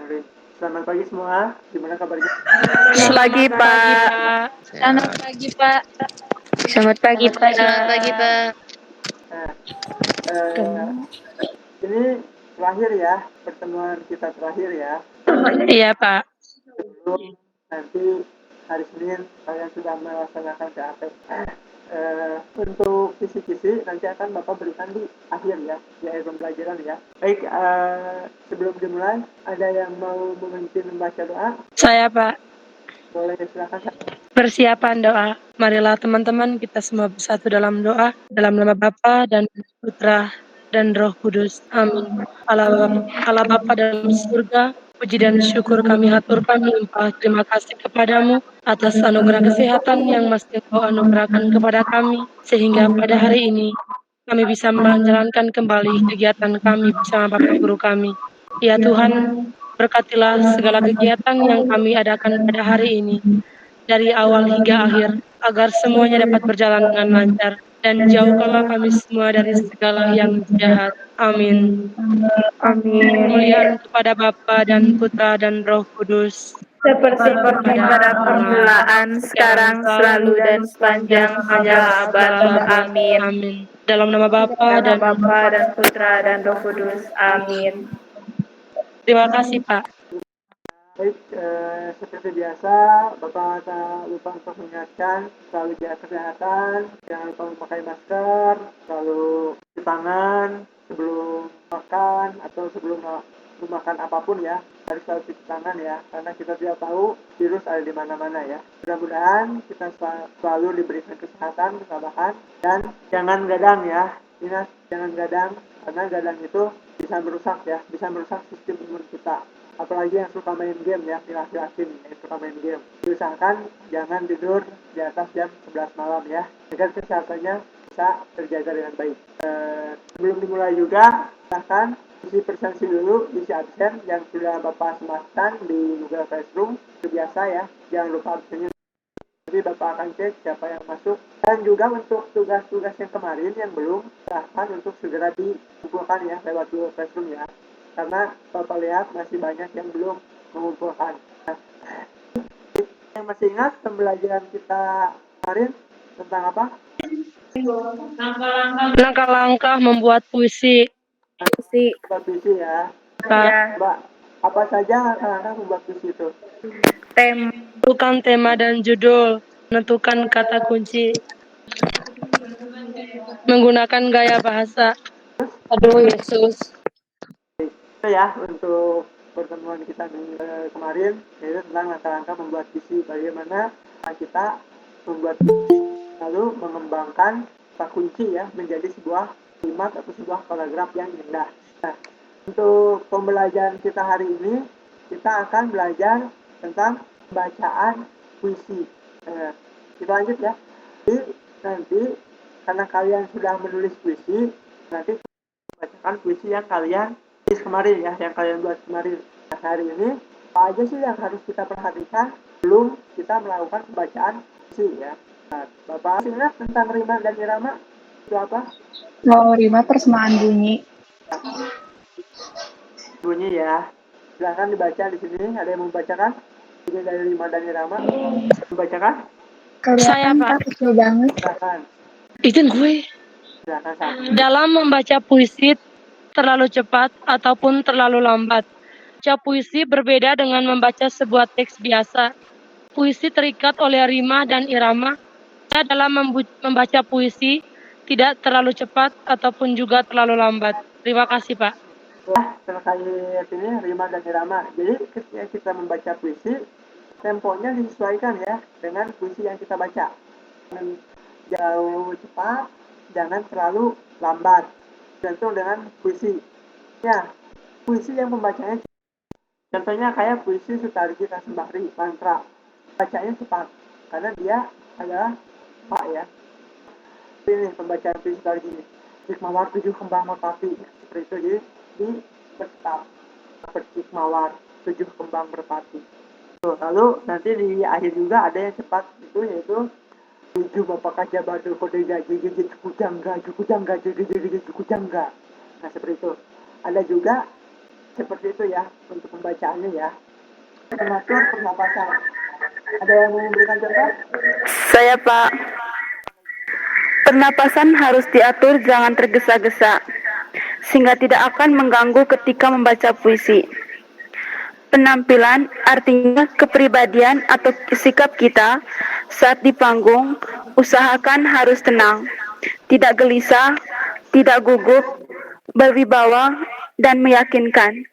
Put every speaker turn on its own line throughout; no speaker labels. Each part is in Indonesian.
Bismillahirrahmanirrahim. Selamat pagi semua. Gimana kabarnya?
Selamat pagi, Pak.
Selamat pagi, Pak.
Selamat pagi, Pak.
Selamat pagi, Pak.
Nah, ini terakhir ya, pertemuan kita terakhir ya.
Iya, Pak.
Sebelum nanti hari Senin kalian sudah melaksanakan PAP. Untuk kisi-kisi nanti akan Bapak berikan di akhir ya, di akhir pembelajaran ya. Baik, sebelum dimulai, ada yang mau memimpin membaca doa?
Saya, Pak.
Boleh, silakan.
Persiapan doa. Marilah teman-teman kita semua bersatu dalam doa. Dalam nama Bapa dan Putra dan Roh Kudus. Amin. Allah Bapa dalam surga, puji dan syukur kami haturkan limpah terima kasih kepadamu atas anugerah kesehatan yang masih Engkau anugerahkan kepada kami, sehingga pada hari ini kami bisa menjalankan kembali kegiatan kami bersama Bapak Guru kami. Ya Tuhan, berkatilah segala kegiatan yang kami adakan pada hari ini, dari awal hingga akhir, agar semuanya dapat berjalan dengan lancar, dan jauhkanlah kami semua dari segala yang jahat. Amin.
Amin.
Kemuliaan kepada Bapa dan Putra dan Roh Kudus,
Seperti pada permulaan, sekarang, selalu, dan sepanjang abad. Amin.
Amin. Dalam nama Bapa
Dalam
dan
Bapa dan Putra dan Roh Kudus. Amin.
terima kasih, Pak.
Baik, seperti biasa, Bapak tak lupa untuk mengingatkan selalu jaga kesehatan, jangan lupa memakai masker, selalu cuci tangan sebelum makan atau sebelum makan apapun ya, harus selalu cuci tangan ya, karena kita tidak tahu virus ada di mana-mana ya. Mudah-mudahan kita selalu diberikan kesehatan, ketabahan, dan jangan gadang ya. Ingat, jangan gadang, karena gadang itu bisa merusak ya, bisa merusak sistem imun kita. Apalagi yang suka main game ya, laki-laki yang suka main game. Diusahakan jangan tidur di atas jam 11 malam ya, agar kesehatannya bisa terjaga dengan baik. Sebelum dimulai juga, silahkan isi presensi dulu, isi absen yang sudah Bapak sematkan di Google Classroom. Itu biasa ya, jangan lupa absennya. Jadi Bapak akan cek siapa yang masuk. Dan juga untuk tugas-tugas yang kemarin yang belum, silahkan untuk segera dikumpulkan ya lewat Google Classroom ya. Karena Bapak lihat masih banyak yang belum mengumpulkan. Nah, yang masih ingat pembelajaran kita kemarin tentang apa?
Langkah-langkah membuat puisi.
Membuat puisi ya.
Pak.
Mbak, apa saja langkah-langkah membuat puisi itu?
Tentukan tema dan judul, menentukan kata kunci, menggunakan gaya bahasa. Aduh Yesus.
Itu ya untuk pertemuan kita kemarin, yaitu tentang langkah-langkah membuat puisi, bagaimana kita membuat lalu mengembangkan kata kunci ya menjadi sebuah kalimat atau sebuah paragraf yang indah. Nah, untuk pembelajaran kita hari ini, kita akan belajar tentang bacaan puisi. Kita lanjut ya. Jadi nanti karena kalian sudah menulis puisi, nanti bacakan puisi yang kalian tulis kemarin ya, yang kalian buat kemarin. Nah, hari ini apa aja sih yang harus kita perhatikan sebelum kita melakukan pembacaan puisi ya. Nah, Bapak ingat tentang rima dan irama itu apa?
Oh, rima persamaan bunyi.
Bunyi ya. Silahkan dibaca di sini. Ada yang membacakan? Ini dari rima dan irama. Membacakan?
Saya, Pak.
Kecil banget.
Silahkan.
Izin gue.
Silahkan satu.
Dalam membaca puisi terlalu cepat ataupun terlalu lambat. Baca puisi berbeda dengan membaca sebuah teks biasa. Puisi terikat oleh rima dan irama. Dalam membaca puisi tidak terlalu cepat ataupun juga terlalu lambat. Terima kasih, Pak.
Terkait ini rima dan irama. Jadi ketika kita membaca puisi, temponya disesuaikan ya dengan puisi yang kita baca. Jangan jauh cepat, jangan terlalu lambat. Tergantung dengan puisi. Ya, puisi yang pembacanya contohnya kayak puisi Sutarji Kasembari, mantra. Bacanya cepat, karena dia adalah Pak ya. Ini pembacaan puisi Sutarji ini. Hikmawar 7 kembang merpati. Seperti itu, jadi di bercepat. Hikmawar 7 kembang merpati. Lalu nanti di akhir juga ada yang cepat, itu yaitu 7 bapak kaca badu kode gaji cukup jangga. Nah seperti itu. Ada juga Seperti itu ya untuk pembacaannya ya. Mengatur pernapasan. Ada yang mau memberikan contoh?
Saya, Pak. Pernapasan harus diatur, jangan tergesa-gesa, sehingga tidak akan mengganggu ketika membaca puisi. Penampilan artinya kepribadian atau sikap kita saat di panggung. Usahakan harus tenang, tidak gelisah, tidak gugup, berwibawa, dan meyakinkan.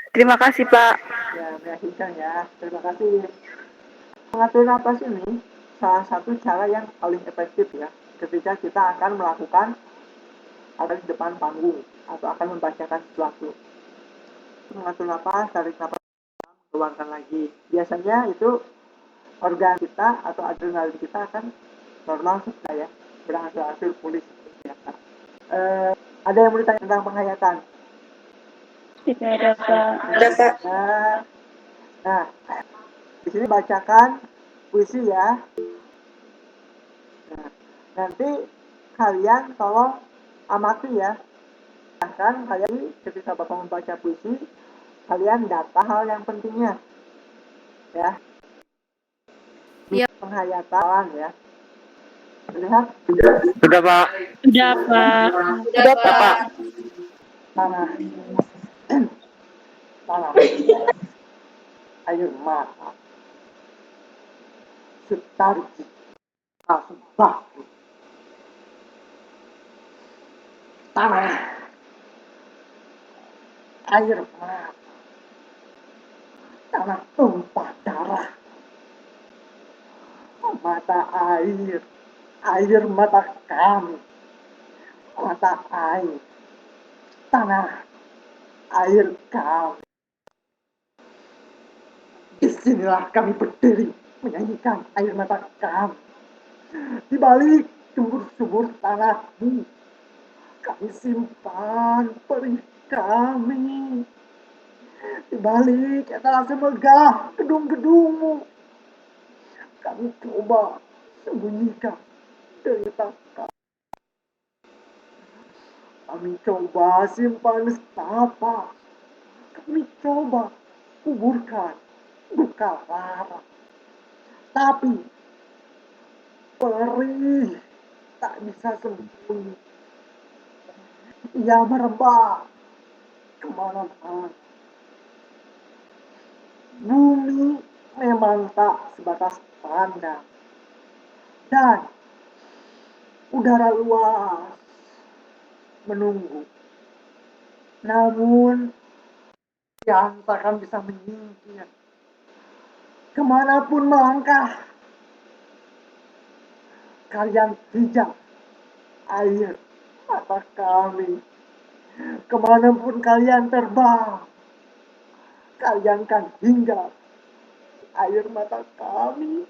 Terima kasih, Pak.
Ya, meyakinkan ya. Terima kasih. Mengatur napas ini salah satu cara yang paling efektif ya ketika kita akan melakukan ada di depan panggung atau akan membacakan sesuatu. Mengatur napas, tarik napas, keluarkan lagi. Biasanya itu organ kita atau adrenalin kita akan normal saja ya, berangsur-angsur pulih seperti biasa. Ada yang mau ditanya tentang penghayatan?
Tidak ada, Pak.
Nah, di sini bacakan puisi ya. Nah, nanti kalian tolong amati ya. Bahkan kalian ketika Bapak membaca puisi, kalian data hal yang pentingnya. Ya.
Ya.
Penghayatan ya. Lihat.
Sudah, Pak.
Sudah, Pak.
Sudah, Pak.
Tanah. Tanah. Air mata. Setarik. Asbak. Tanah. Air mata. Tanah tumpah darah. Mata air. Air mata kami. Mata air. Tanah. Air kami. Disinilah kami berdiri menyanyikan air mata kami. Di balik subur-subur tanahmu, kami simpan perih kami. Di balik etalase megah gedung-gedungmu, kami coba sembunyikan derita kami. Kami coba simpan nestapa. Kami coba kuburkan duka lara. Tapi perih tak bisa sembunyi. Ia merebak kemana-mana. Bumi memang tak sebatas pandang. Dan udara luas menunggu. Namun yang takkan bisa menyingkir. Kemanapun melangkah, kalian hijau air mata kami. Kemanapun kalian terbang, kalian kan hingga air mata kami.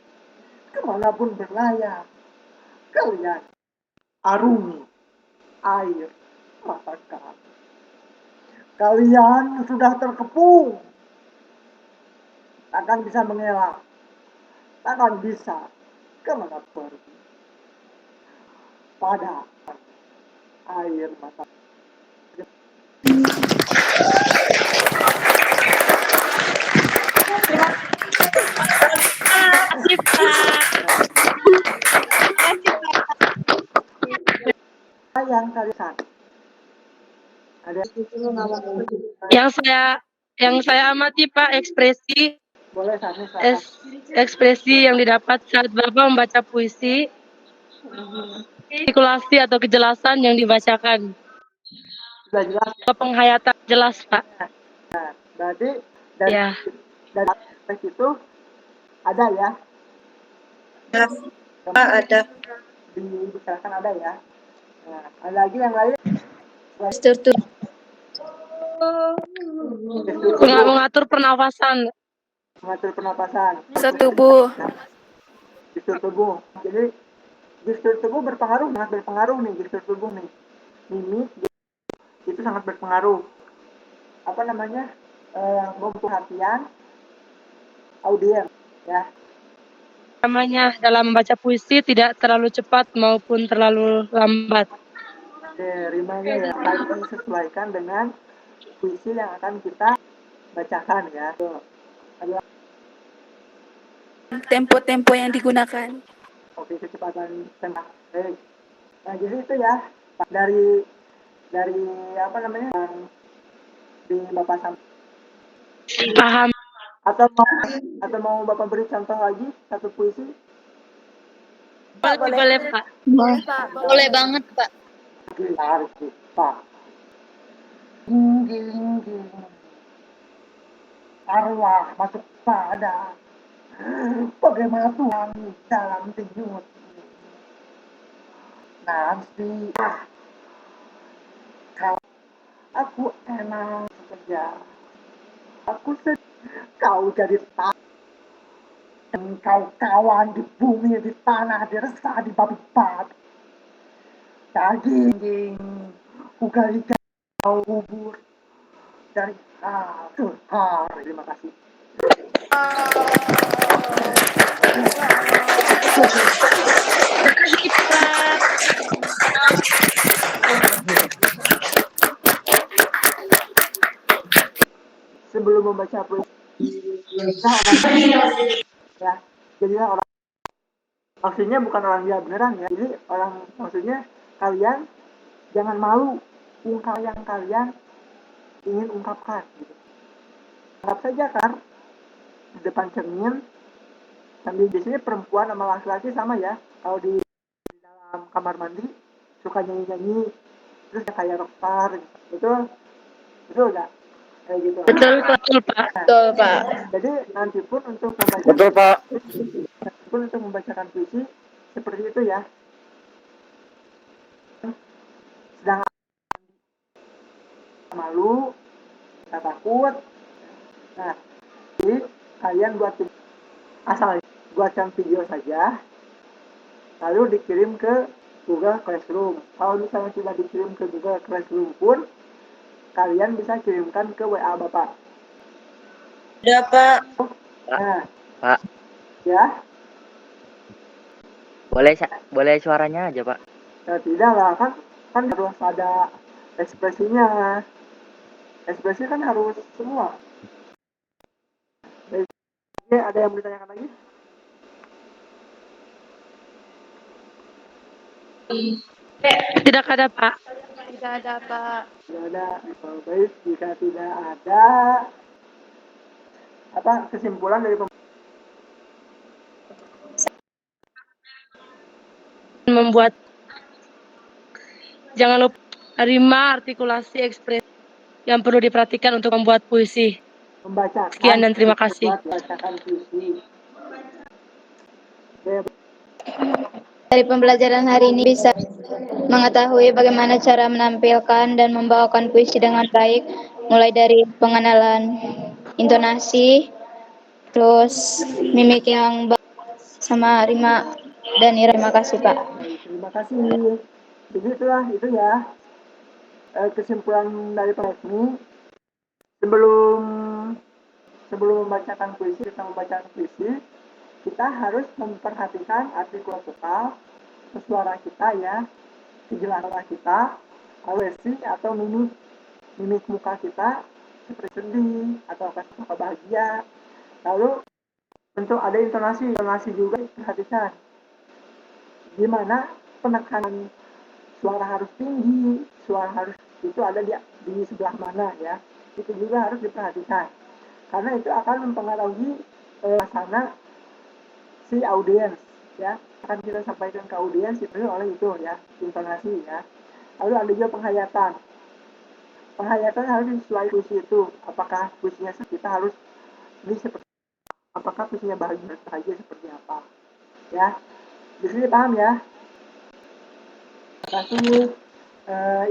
Kemanapun berlayar, kalian arungi air mata kami. Kalian sudah terkepung, takkan bisa mengelak, takkan bisa kemana pergi. Pada air mata.
Terima kasih, Pak.
Yang kalian ada
Yang saya amati, Pak,
boleh sana
ekspresi yang didapat saat Bapak membaca puisi, artikulasi atau kejelasan yang dibacakan.
sudah jelas.
Penghayatan jelas, Pak.
Nah, berarti dari
Ya.
aspek itu ada ya.
Ada.
Dibicarakan ada ya. Nah, ada lagi yang lain.
Mengatur pernafasan.
Mengatur pernapasan.
Setubuh.
Gestur tubuh. Jadi gestur tubuh berpengaruh, sangat berpengaruh nih gestur tubuh nih. Mimik itu sangat berpengaruh. Apa namanya? Perhatian audiens ya.
Namanya dalam membaca puisi tidak terlalu cepat maupun terlalu lambat.
Oke, rimanya ya tadi disesuaikan dengan puisi yang akan kita bacakan ya. Tuh, ada
Tempo-tempo yang digunakan.
oke kecepatan tembak. Baik. Nah jadi itu ya dari apa namanya yang di Bapak sampaikan.
Paham.
Atau mau Bapak beri contoh lagi satu puisi?
Boleh, Pak.
Boleh banget, Pak.
Harus Pak. Ging, arwah masuk pada bagaimana Tuhan dalam tidur. Nanti aku enak saja. Aku kau jadi engkau kawan di bumi, di tanah, di resah, di babi bat. Daging, ugali kau bubur dari ke hari. Terima kasih. Sebelum membaca puisi, ya, jadilah orang. Maksudnya bukan orang dia beneran ya. Jadi orang maksudnya kalian jangan malu ungkap yang kalian ingin ungkapkan. Gitu. Anggap saja kan di depan cermin sambil biasanya perempuan sama laki-laki sama ya. Kalau di dalam kamar mandi suka nyanyi-nyanyi terus kayak rockstar gitu. Betul nggak? Kayak gitu.
Betul, Pak.
Betul, Pak.
Jadi nanti pun untuk membaca
Betul, Pak.
untuk membacakan puisi seperti itu ya. Sedang malu, kita takut. Nah, jadi kalian buatkan video saja, lalu dikirim ke Google Classroom. Kalau misalnya tidak dikirim ke Google Classroom pun, kalian bisa kirimkan ke WA Bapak.
Udah, Pak.
Nah,
Pak,
ya,
boleh suaranya aja, Pak.
nah, tidak lah kan harus ada ekspresinya. Ekspresi kan harus semua. Oke, ada yang mau ditanyakan lagi?
Tidak ada, Pak.
Tidak ada, Pak.
Tidak ada. Baik, jika tidak ada apa kesimpulan dari
Membuat jangan lupa 5 artikulasi ekspresi yang perlu diperhatikan untuk membuat puisi.
membacakan.
Sekian dan terima kasih.
Bacakan puisi.
Dari pembelajaran hari ini bisa mengetahui bagaimana cara menampilkan dan membawakan puisi dengan baik, mulai dari pengenalan intonasi, terus mimik yang baik, sama rima dan irama. Terima kasih, Pak.
Terima kasih. Jadi itulah itu ya kesimpulan dari ini. Sebelum membacakan puisi, kita harus memperhatikan artikulasi vokal, suara kita ya, kejelasan kita, ekspresi atau mimik muka kita seperti sedih atau bahagia. Lalu untuk ada intonasi juga diperhatikan. Gimana penekanan suara harus tinggi, suara harus itu ada di sebelah mana ya. Itu juga harus diperhatikan. Karena itu akan mempengaruhi suasana si audiens ya. Akan kita sampaikan ke audiens dipengaruhi oleh itu ya, intonasi ya. Lalu ada juga penghayatan. Penghayatan harus disesuaikan puisi itu. Apakah puisinya kita harus ini seperti apakah puisinya bahagia seperti apa ya. Di sini paham ya? Terima kasih.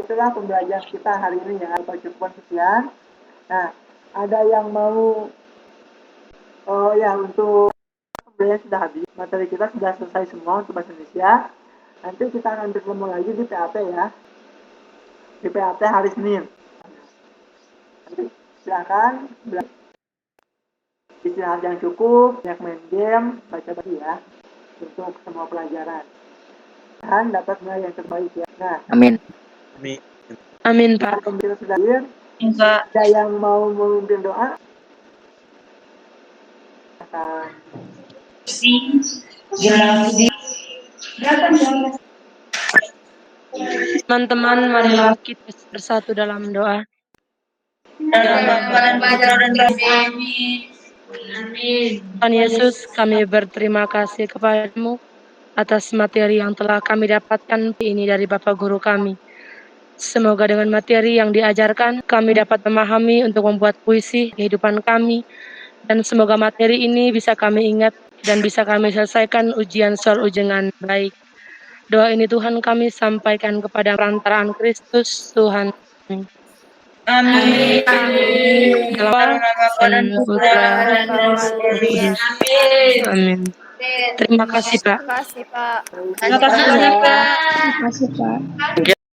Itulah pembelajaran kita hari ini ya, cukup sekian. Nah, ada yang mau untuk pembelajaran sudah habis, materi kita sudah selesai semua untuk bahasa Indonesia. Nanti kita akan bertemu lagi di PAT ya, di PAT hari Senin. Nanti silakan istirahat yang cukup, banyak main game, baca-baca ya untuk semua pelajaran dan dapat nilai yang terbaik ya. Nah,
Amin.
Amin, Pak.
kalau kita sudah hadir,
Enggak.
Ada yang mau memimpin doa?
Teman-teman, marilah kita bersatu dalam doa. Tuhan Yesus, kami berterima kasih kepadamu atas materi yang telah kami dapatkan ini dari Bapak Guru kami. Semoga dengan materi yang diajarkan, kami dapat memahami untuk membuat puisi kehidupan kami, dan semoga materi ini bisa kami ingat dan bisa kami selesaikan ujian soal dengan baik. Doa ini Tuhan kami sampaikan kepada perantaraan Kristus Tuhan. Amin. Dalam nama dan Putra dan Roh Kudus. Amin. Terima kasih, Pak.
Terima kasih, Pak.
Terima kasih, Pak.
Terima kasih, Pak.